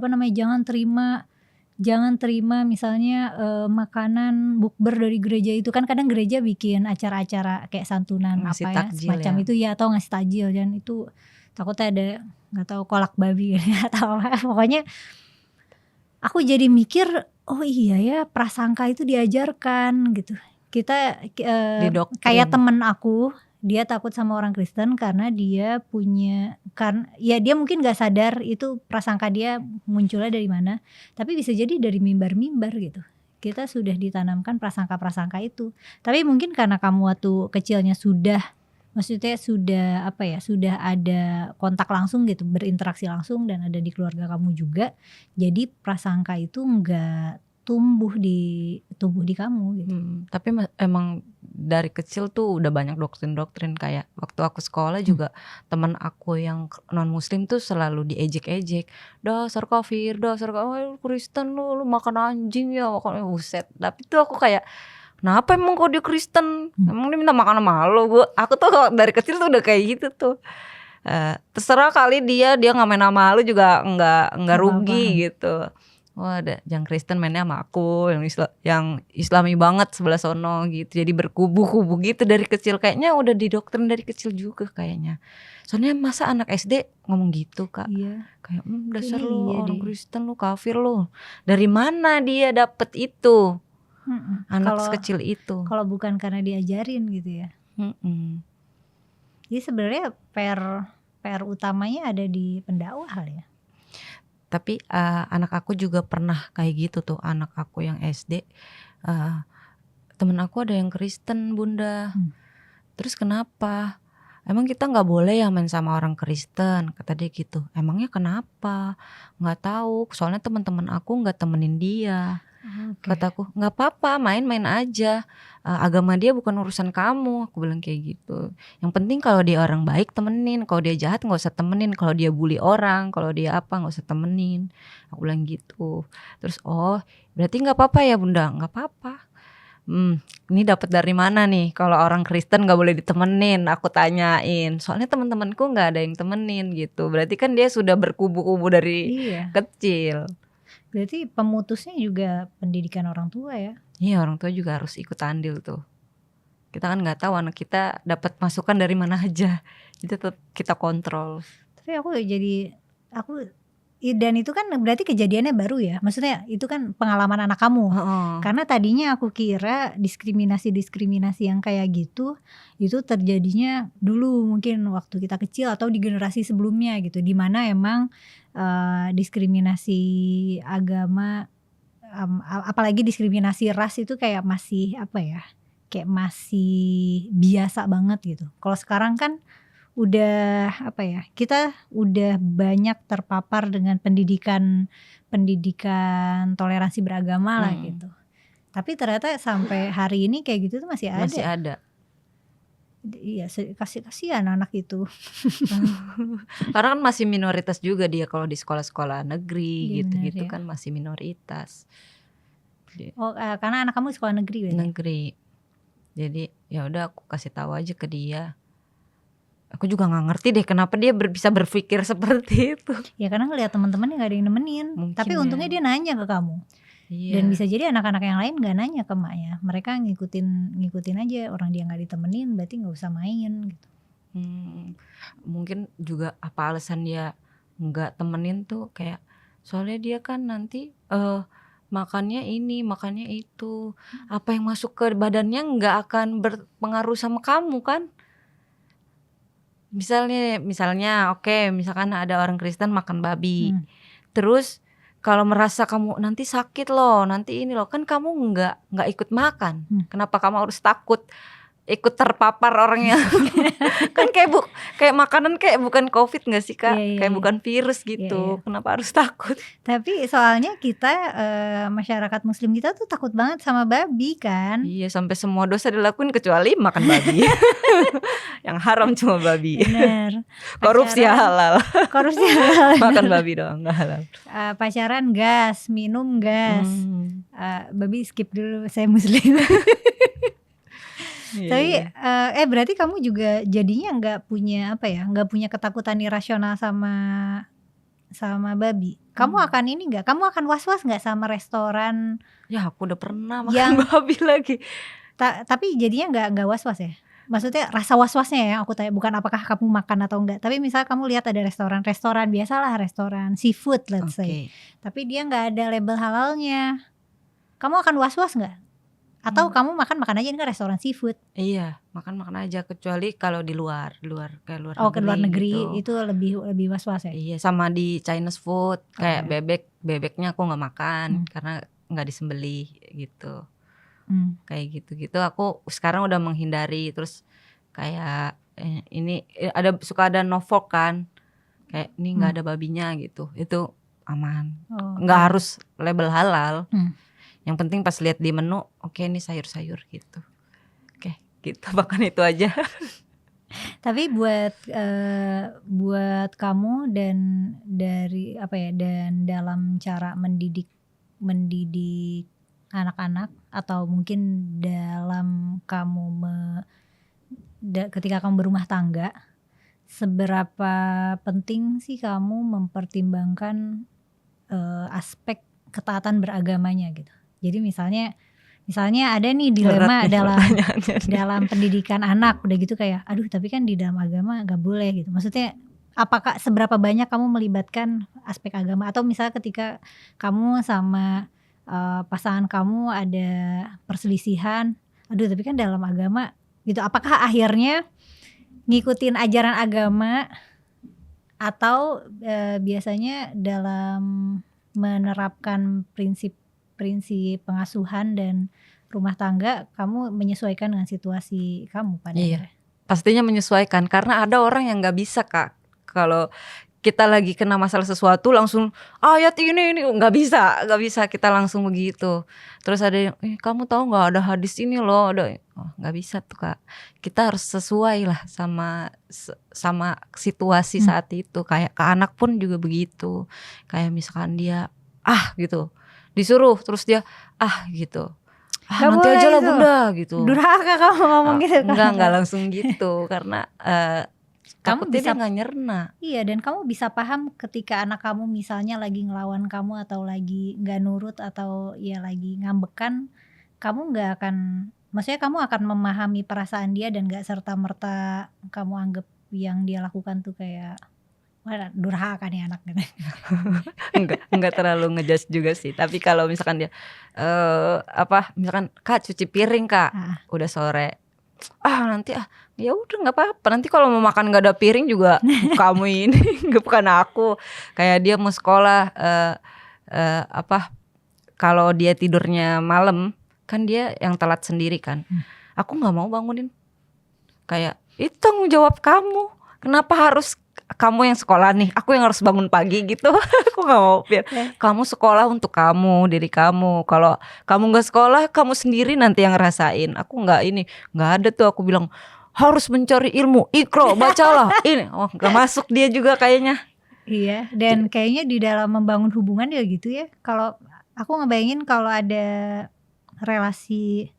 jangan terima misalnya makanan bukber dari gereja. Itu kan kadang gereja bikin acara-acara kayak santunan Ngasih apa ya takjil semacam ya. itu ya, atau ngasih takjil, dan itu takutnya ada nggak tahu kolak babi atau apa. Pokoknya aku jadi mikir, oh iya ya, prasangka itu diajarkan gitu. Kita Didoktrin. kayak temen aku, dia takut sama orang Kristen karena dia punya ya dia mungkin nggak sadar itu prasangka dia munculnya dari mana, tapi bisa jadi dari mimbar-mimbar gitu. Kita sudah ditanamkan prasangka-prasangka itu. Tapi mungkin karena kamu waktu kecilnya maksudnya sudah apa ya, sudah ada kontak langsung gitu, berinteraksi langsung dan ada di keluarga kamu juga, jadi prasangka itu nggak tumbuh di kamu gitu. Tapi emang dari kecil tuh udah banyak doktrin-doktrin, kayak waktu aku sekolah juga teman aku yang non muslim tuh selalu diejek-ejek, dasar kafir, lu Kristen, lu makan anjing ya, makan buset. Tapi tuh aku kayak, kenapa emang kok dia Kristen? Emang dia minta makan sama lu? Aku tuh dari kecil tuh udah kayak gitu tuh. Terserah kali dia nggak main sama lu juga nggak rugi gitu. Wah, ada yang Kristen mainnya sama aku, yang Islami banget sebelah sono gitu. Jadi berkubu-kubu gitu dari kecil, kayaknya udah didoktrin dari kecil juga kayaknya. Soalnya masa anak SD ngomong gitu, Kak? Iya. Kayak dasar Iya lu orang deh. Kristen, lu kafir lu. Dari mana dia dapet itu? Anak Kalau sekecil itu. kalau bukan karena diajarin gitu ya. Jadi sebenarnya PR utamanya ada di pendakwah kali ya. Tapi anak aku juga pernah kayak gitu tuh, anak aku yang SD, temen aku ada yang Kristen Bunda. Terus kenapa? Emang kita nggak boleh ya main sama orang Kristen, kata dia gitu. Emangnya kenapa? Nggak tahu, soalnya teman-teman aku nggak temenin dia. Kataku nggak apa-apa, main-main aja. Agama dia bukan urusan kamu, aku bilang kayak gitu. Yang penting kalau dia orang baik temenin, kalau dia jahat nggak usah temenin, kalau dia bully orang, kalau dia apa nggak usah temenin, aku bilang gitu. Terus berarti nggak apa-apa ya Bunda? Nggak apa-apa. Ini dapat dari mana nih kalau orang Kristen nggak boleh ditemenin? Aku tanyain, soalnya teman-temanku nggak ada yang temenin gitu. Berarti kan dia sudah berkubu-kubu dari kecil. Berarti pemutusnya juga pendidikan orang tua ya? Iya, orang tua juga harus ikut andil tuh. Kita kan nggak tahu anak kita dapat masukan dari mana aja, itu tetap kita kontrol. Tapi dan itu kan berarti kejadiannya baru ya, maksudnya itu kan pengalaman anak kamu. Karena tadinya aku kira diskriminasi yang kayak gitu itu terjadinya dulu mungkin waktu kita kecil atau di generasi sebelumnya gitu, di mana emang diskriminasi agama, apalagi diskriminasi ras itu kayak masih kayak masih biasa banget gitu. Kalau sekarang kan udah kita udah banyak terpapar dengan pendidikan toleransi beragama lah gitu. Tapi ternyata sampai hari ini kayak gitu tuh masih ada. Iya, kasihan anak itu. Karena kan masih minoritas juga dia kalau di sekolah-sekolah negeri gitu-gitu kan masih minoritas. Karena anak kamu sekolah negeri berarti? Negeri. Jadi ya udah aku kasih tahu aja ke dia. Aku juga nggak ngerti deh kenapa dia bisa berpikir seperti itu. Ya karena ngeliat teman-teman nggak ada yang nemenin. Mungkin tapi untungnya dia nanya ke kamu. Iya. Dan bisa jadi anak-anak yang lain nggak nanya ke maknya. Mereka ngikutin aja, orang dia nggak ditemenin berarti nggak usah main gitu. Mungkin juga apa alasan dia nggak temenin tuh kayak soalnya dia kan nanti makannya ini, makannya itu, apa yang masuk ke badannya nggak akan berpengaruh sama kamu kan? Misalnya misalkan ada orang Kristen makan babi, terus kalau merasa kamu nanti sakit loh, nanti ini loh, kan kamu nggak ikut makan, kenapa kamu harus takut ikut terpapar orangnya? Kan kayak makanan kayak bukan COVID nggak sih Kak? Kayak bukan virus gitu. Kenapa harus takut? Tapi soalnya kita masyarakat Muslim kita tuh takut banget sama babi kan? Iya, sampai semua dosa dilakuin kecuali makan babi. Yang haram cuma babi. Bener. Korupsi halal. Makan babi doang nggak halal. Pacaran gas, minum gas. Babi skip dulu, saya Muslim. Tapi berarti kamu juga jadinya nggak punya ketakutan irasional sama babi. Kamu akan ini nggak? Kamu akan was-was nggak sama restoran? Ya aku udah pernah makan babi lagi. Tapi jadinya nggak was-was ya? Maksudnya rasa was-wasnya ya aku tanya, bukan apakah kamu makan atau enggak. Tapi misal kamu lihat ada restoran biasalah, restoran seafood let's say. Tapi dia nggak ada label halalnya. Kamu akan was-was nggak? Atau kamu makan aja, ini kan restoran seafood. Iya, makan aja, kecuali kalau di luar kayak luar negeri. Ke luar negeri gitu. Itu lebih was-was ya. Iya, sama di Chinese food kayak bebeknya aku nggak makan karena nggak disembelih gitu. Kayak gitu-gitu aku sekarang udah menghindari. Terus kayak ini suka ada Novok kan, kayak ini nggak ada babinya gitu, itu aman. Nggak harus label halal. Yang penting pas lihat di menu, ini sayur-sayur gitu. Gitu, bahkan itu aja. Tapi buat kamu dan dan dalam cara mendidik anak-anak, atau mungkin dalam kamu ketika kamu berumah tangga, seberapa penting sih kamu mempertimbangkan aspek ketaatan beragamanya gitu? Jadi misalnya ada nih dilema dalam pendidikan anak, udah gitu kayak aduh tapi kan di dalam agama gak boleh gitu. Maksudnya apakah seberapa banyak kamu melibatkan aspek agama? Atau misalnya ketika kamu sama pasangan kamu ada perselisihan, aduh tapi kan dalam agama gitu, apakah akhirnya ngikutin ajaran agama Atau biasanya dalam menerapkan prinsip pengasuhan dan rumah tangga, kamu menyesuaikan dengan situasi kamu pada Iya. akhirnya. Pastinya menyesuaikan, karena ada orang yang nggak bisa Kak. Kalau kita lagi kena masalah sesuatu langsung ayat ini nggak bisa kita langsung begitu. Terus ada yang kamu tahu nggak ada hadis ini loh, nggak bisa tuh Kak. Kita harus sesuai lah sama situasi saat itu. Kayak ke anak pun juga begitu. Kayak misalkan dia gitu disuruh, terus dia gitu. Gak Nanti boleh aja lah itu. Bunda gitu. Durhaka kamu ngomong gitu. Enggak langsung gitu, karena Kamu takutnya bisa dia nggak nyerna. Iya, dan kamu bisa paham ketika anak kamu misalnya lagi ngelawan kamu atau lagi nggak nurut atau ya lagi ngambekan, kamu nggak akan, maksudnya kamu akan memahami perasaan dia dan nggak serta merta kamu anggap yang dia lakukan tuh kayak wah durhaka nih anak gitu. Enggak terlalu ngejudge juga sih. Tapi kalau misalkan dia misalkan Kak cuci piring Kak, udah sore. Nanti ya udah nggak apa-apa. Nanti kalau mau makan nggak ada piring juga kamu ini, bukan aku. Kayak dia mau sekolah kalau dia tidurnya malam kan dia yang telat sendiri kan. Aku nggak mau bangunin. Kayak itu tanggung jawab kamu. Kenapa harus kamu yang sekolah nih? Aku yang harus bangun pagi gitu. Aku nggak mau. Biar kamu sekolah untuk kamu, diri kamu. Kalau kamu nggak sekolah, kamu sendiri nanti yang ngerasain. Aku nggak ada tuh. Aku bilang harus mencari ilmu. Iqra, bacalah. Ini nggak masuk dia juga kayaknya. Iya, dan kayaknya di dalam membangun hubungan ya gitu ya. Kalau aku ngebayangin kalau ada relasi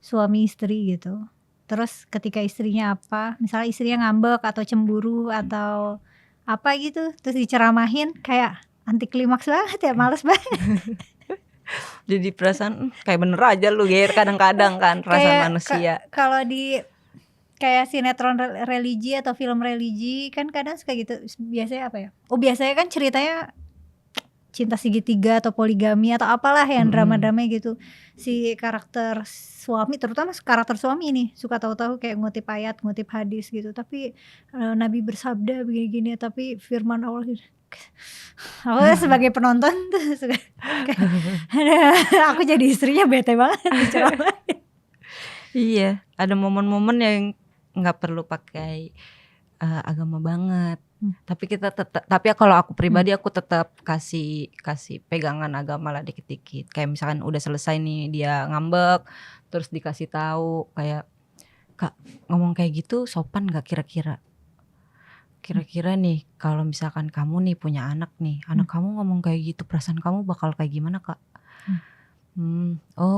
suami istri gitu, terus ketika istrinya misalnya istrinya ngambek atau cemburu atau apa gitu, terus diceramahin, kayak anti klimaks banget ya, males banget. Jadi perasaan kayak bener aja lu Ger, kadang-kadang kan perasaan manusia. Kalau di kayak sinetron religi atau film religi kan kadang suka gitu. Biasanya apa ya? Biasanya kan ceritanya cinta segitiga atau poligami atau apalah yang drama-drama gitu. Si karakter suami, terutama karakter suami ini suka tahu-tahu kayak ngutip ayat, ngutip hadis gitu. Tapi Nabi bersabda begini-gini, tapi firman Allah gitu. Aku sebagai penonton tuh suka aku jadi istrinya bete banget diceramahin. Iya, ada momen-momen yang nggak perlu pakai agama banget. Tapi kalau aku pribadi aku tetap kasih pegangan agama lah dikit-dikit. Kayak misalkan udah selesai nih dia ngambek, terus dikasih tahu kayak Kak ngomong kayak gitu sopan nggak kira-kira? Kira-kira nih kalau misalkan kamu nih punya anak nih, anak kamu ngomong kayak gitu, perasaan kamu bakal kayak gimana Kak?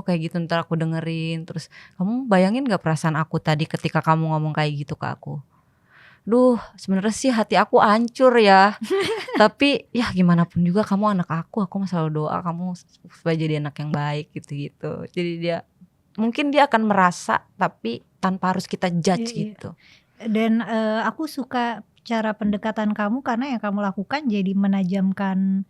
Kayak gitu, ntar aku dengerin. Terus kamu bayangin gak perasaan aku tadi ketika kamu ngomong kayak gitu ke aku? Duh sebenarnya sih hati aku hancur ya. Tapi ya gimana pun juga kamu anak aku selalu doa kamu supaya jadi anak yang baik gitu. Jadi mungkin dia akan merasa tapi tanpa harus kita judge gitu. Dan aku suka cara pendekatan kamu karena yang kamu lakukan jadi menajamkan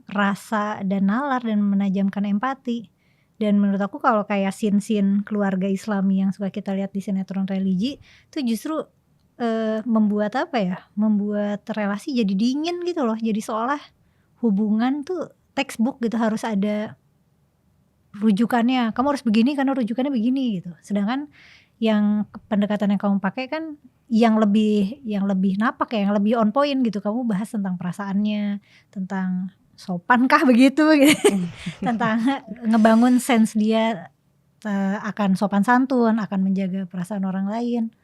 rasa dan nalar dan menajamkan empati. Dan menurut aku kalau kayak scene keluarga Islami yang suka kita lihat di sinetron religi itu justru membuat membuat relasi jadi dingin gitu loh. Jadi seolah hubungan tuh textbook gitu, harus ada rujukannya, kamu harus begini karena rujukannya begini gitu. Sedangkan yang pendekatan yang kamu pakai kan yang lebih napak ya, yang lebih on point gitu. Kamu bahas tentang perasaannya, tentang sopankah begitu gitu. Tentang ngebangun sense dia akan sopan santun, akan menjaga perasaan orang lain.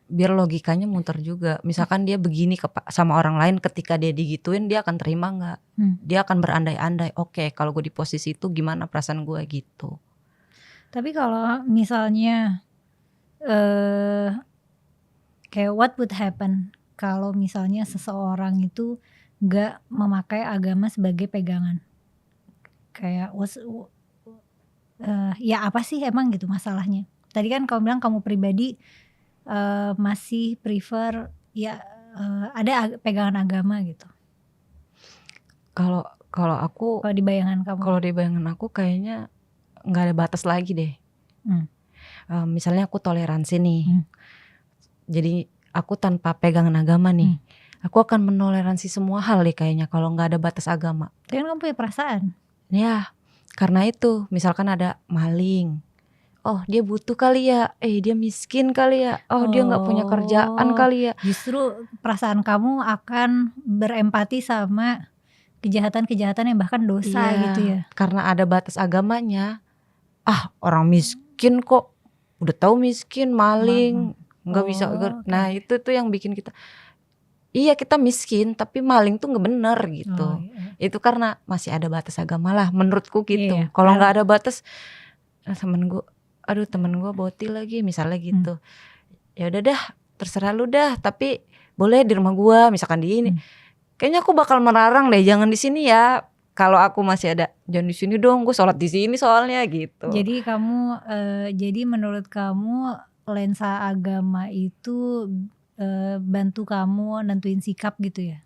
Biar logikanya muter juga. Misalkan dia begini sama orang lain, ketika dia digituin dia akan terima gak? Dia akan berandai-andai, oke, kalau gue di posisi itu gimana perasaan gue gitu. Tapi kalau misalnya kayak what would happen kalau misalnya seseorang itu gak memakai agama sebagai pegangan? Kayak ya apa sih emang gitu masalahnya? Tadi kan kamu bilang kamu pribadi masih prefer ya ada pegangan agama gitu. Kalau aku, Kalau di bayangan kamu? Kalau di bayangan aku kayaknya nggak ada batas lagi deh. Misalnya aku toleransi nih, jadi aku tanpa pegangan agama nih, Aku akan menoleransi semua hal deh kayaknya kalau nggak ada batas agama. Tapi kan kamu punya perasaan. Ya, karena itu misalkan ada maling. Oh dia butuh kali ya, dia miskin kali ya, oh dia nggak punya kerjaan Oh, kali ya. justru perasaan kamu akan berempati sama kejahatan-kejahatan yang bahkan dosa gitu ya. Karena ada batas agamanya. Orang miskin kok, udah tahu miskin, maling, nggak bisa. Nah itu tuh yang bikin kita, iya kita miskin tapi maling tuh nggak bener gitu. Itu karena masih ada batas agama lah menurutku gitu. Kalau nggak ada batas, temen gue boti lagi misalnya gitu. Ya udah dah, terserah lu dah, tapi boleh di rumah gue misalkan di ini. Kayaknya aku bakal melarang deh, jangan di sini ya. Kalau aku masih ada, jangan di sini dong, gue sholat di sini soalnya gitu. Jadi kamu, jadi menurut kamu lensa agama itu bantu kamu nentuin sikap gitu ya?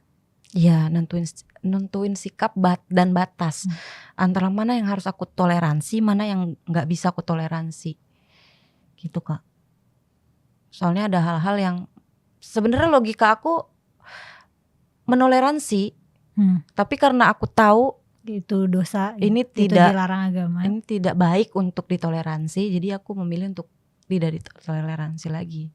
Iya, nentuin sikap dan batas. Antara mana yang harus aku toleransi, mana yang nggak bisa aku toleransi, gitu Kak. Soalnya ada hal-hal yang sebenarnya logika aku menoleransi, tapi karena aku tahu itu dosa, ini itu dilarang agama. Ini tidak baik untuk ditoleransi, jadi aku memilih untuk tidak ditoleransi lagi.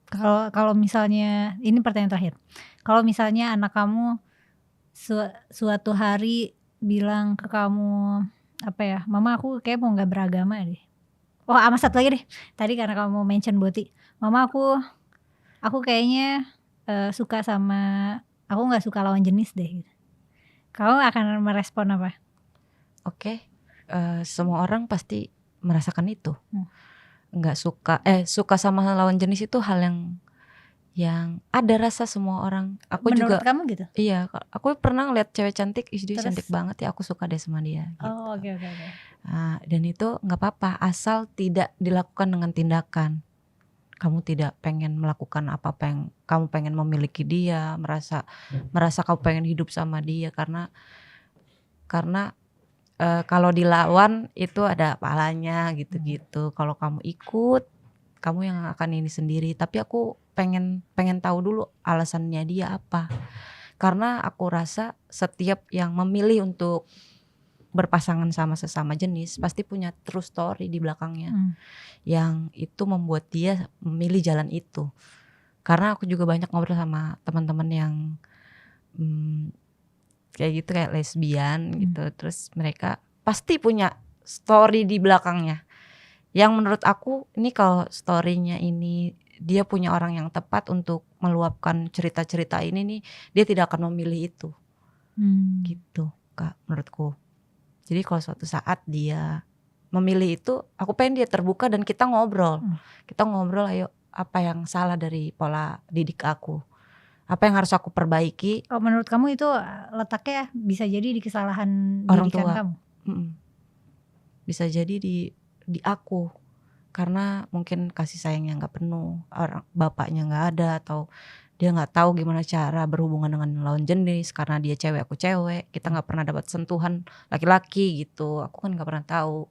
Kalau misalnya, ini pertanyaan terakhir. Kalau misalnya anak kamu suatu hari bilang ke kamu apa ya, mama aku kayak mau nggak beragama deh. Oh sama satu lagi deh, tadi karena kamu mention Boti, mama aku kayaknya suka sama, aku nggak suka lawan jenis deh. Kamu akan merespon apa? Oke, semua orang pasti merasakan itu. Nggak suka sama lawan jenis itu hal yang ada rasa semua orang. Aku menurut juga, kamu gitu? Iya, aku pernah ngeliat cewek cantik, dia cantik banget ya, aku suka deh sama dia. Gitu. Oh oke. Dan itu nggak apa-apa asal tidak dilakukan dengan tindakan. Kamu tidak pengen melakukan apa yang kamu pengen memiliki dia, merasa kamu pengen hidup sama dia karena kalau dilawan itu ada pahalanya gitu-gitu. Kalau kamu ikut, kamu yang akan ini sendiri. Tapi aku pengen tahu dulu alasannya dia apa. Karena aku rasa setiap yang memilih untuk berpasangan sama sesama jenis pasti punya true story di belakangnya. Yang itu membuat dia memilih jalan itu. Karena aku juga banyak ngobrol sama teman-teman yang kayak gitu, kayak lesbian gitu, terus mereka pasti punya story di belakangnya yang menurut aku ini kalau storynya ini dia punya orang yang tepat untuk meluapkan cerita-cerita ini nih, dia tidak akan memilih itu. Gitu Kak menurutku. Jadi kalau suatu saat dia memilih itu, aku pengen dia terbuka dan kita ngobrol. Kita ngobrol, ayo apa yang salah dari pola didik aku, apa yang harus aku perbaiki. Oh menurut kamu itu letaknya bisa jadi di kesalahan orang didikan tua kamu? Bisa jadi di aku, karena mungkin kasih sayangnya nggak penuh, orang bapaknya nggak ada, atau dia nggak tahu gimana cara berhubungan dengan lawan jenis karena dia cewek aku cewek, kita nggak pernah dapat sentuhan laki-laki gitu, aku kan nggak pernah tahu.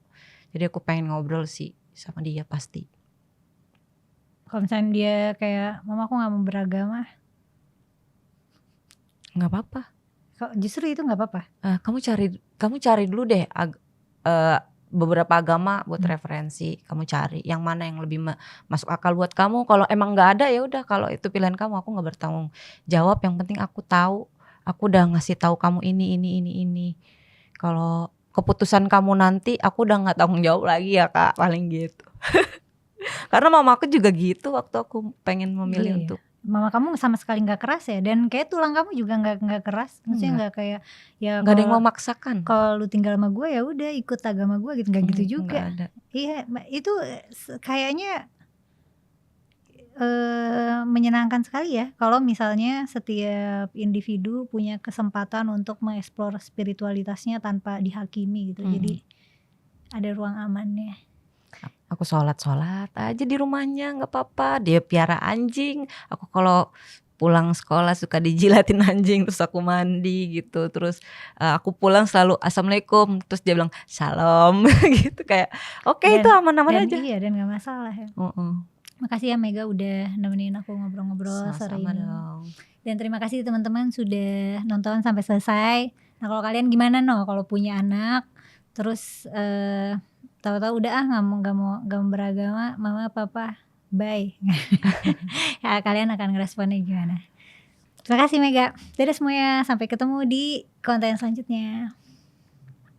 Jadi aku pengen ngobrol sih sama dia pasti. Kalau misalnya dia kayak mama aku nggak mau beragama, nggak apa-apa. Justru itu nggak apa-apa. Kamu cari dulu deh beberapa agama buat referensi. Kamu cari yang mana yang lebih masuk akal buat kamu. Kalau emang nggak ada ya udah, kalau itu pilihan kamu, aku nggak bertanggung jawab. Yang penting aku tahu, aku udah ngasih tahu kamu ini. Kalau keputusan kamu nanti, aku udah nggak tanggung jawab lagi ya Kak, paling gitu. Karena mama aku juga gitu waktu aku pengen memilih untuk. Mama kamu sama sekali nggak keras ya, dan kayak tulang kamu juga nggak keras, maksudnya nggak kayak ya nggak ada yang memaksakan. Kalau lu tinggal sama gue ya udah ikut agama gue gitu, nggak gitu juga. Gak ada. Iya itu kayaknya menyenangkan sekali ya kalau misalnya setiap individu punya kesempatan untuk mengeksplor spiritualitasnya tanpa dihakimi gitu. Jadi ada ruang amannya. Aku sholat aja di rumahnya, nggak apa-apa. Dia piara anjing. Aku kalau pulang sekolah suka dijilatin anjing, terus aku mandi gitu. Terus aku pulang selalu assalamualaikum, terus dia bilang shalom gitu, kayak oke, itu aman-aman aja. Iya, dan nggak masalah ya. Makasih ya Mega udah nemenin aku ngobrol-ngobrol sore Sama-sama ini. dong. Dan terima kasih teman-teman sudah nonton sampai selesai. Nah kalau kalian gimana kalau punya anak terus tahu-tahu udah nggak mau beragama, mama papa bye. Ya, kalian akan ngeresponnya gimana? Terima kasih Mega. Dadah semuanya, sampai ketemu di konten selanjutnya.